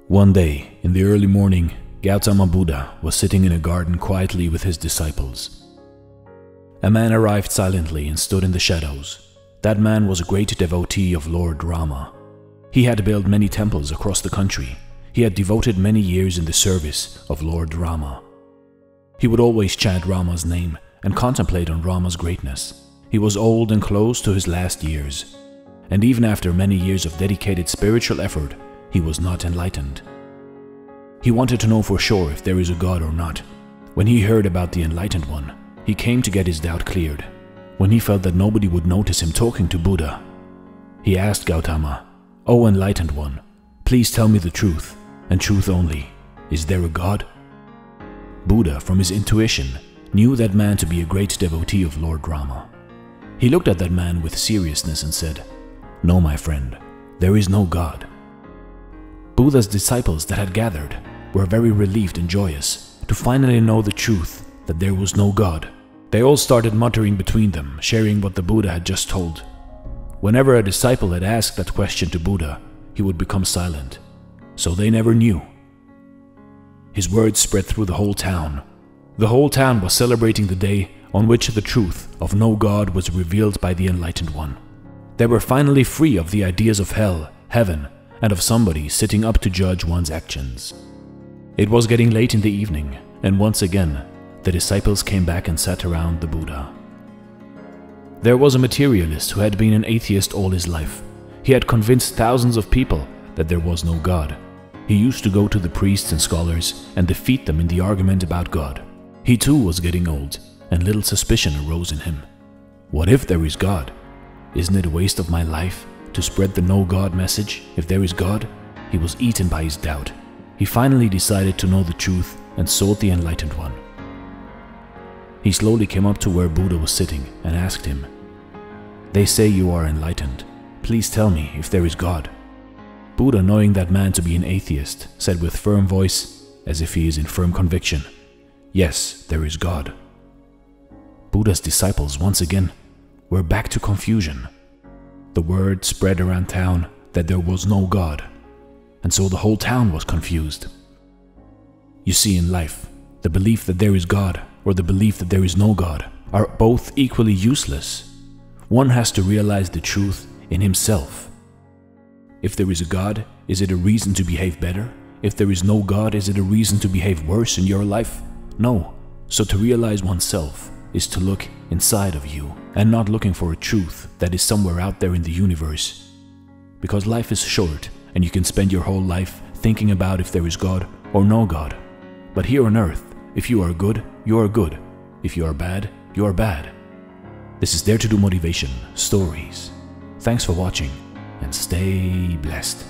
One day, in the early morning, Gautama Buddha was sitting in a garden quietly with his disciples. A man arrived silently and stood in the shadows. That man was a great devotee of Lord Rama. He had built many temples across the country. He had devoted many years in the service of Lord Rama. He would always chant Rama's name and contemplate on Rama's greatness. He was old and close to his last years, and even after many years of dedicated spiritual effort, he was not enlightened. He wanted to know for sure if there is a God or not. When he heard about the enlightened one, he came to get his doubt cleared. When he felt that nobody would notice him talking to Buddha, he asked Gautama, "O enlightened one, please tell me the truth, and truth only. Is there a God?" Buddha, from his intuition, knew that man to be a great devotee of Lord Rama. He looked at that man with seriousness and said, "No, my friend, there is no God." Buddha's disciples that had gathered were very relieved and joyous to finally know the truth that there was no God. They all started muttering between them, sharing what the Buddha had just told. Whenever a disciple had asked that question to Buddha, he would become silent, so they never knew. His words spread through the whole town. The whole town was celebrating the day on which the truth of no God was revealed by the enlightened one. They were finally free of the ideas of hell, heaven, and of somebody sitting up to judge one's actions. It was getting late in the evening, and once again, the disciples came back and sat around the Buddha. There was a materialist who had been an atheist all his life. He had convinced thousands of people that there was no God. He used to go to the priests and scholars and defeat them in the argument about God. He too was getting old, and little suspicion arose in him. What if there is God? Isn't it a waste of my life to spread the no God message if there is God? He was eaten by his doubt. He finally decided to know the truth and sought the enlightened one. He slowly came up to where Buddha was sitting and asked him, "They say you are enlightened. Please tell me if there is God." Buddha, knowing that man to be an atheist, said with firm voice, as if he is in firm conviction, "Yes, there is God." Buddha's disciples once again were back to confusion. The word spread around town that there was no God, and so the whole town was confused. You see, in life, the belief that there is God or the belief that there is no God are both equally useless. One has to realize the truth in himself. If there is a God, is it a reason to behave better? If there is no God, is it a reason to behave worse in your life? No. So to realize oneself is to look inside of you and not looking for a truth that is somewhere out there in the universe. Because life is short and you can spend your whole life thinking about if there is God or no God. But here on earth, if you are good, you are good. If you are bad, you are bad. This is Dare to Do Motivation Stories. Thanks for watching and stay blessed.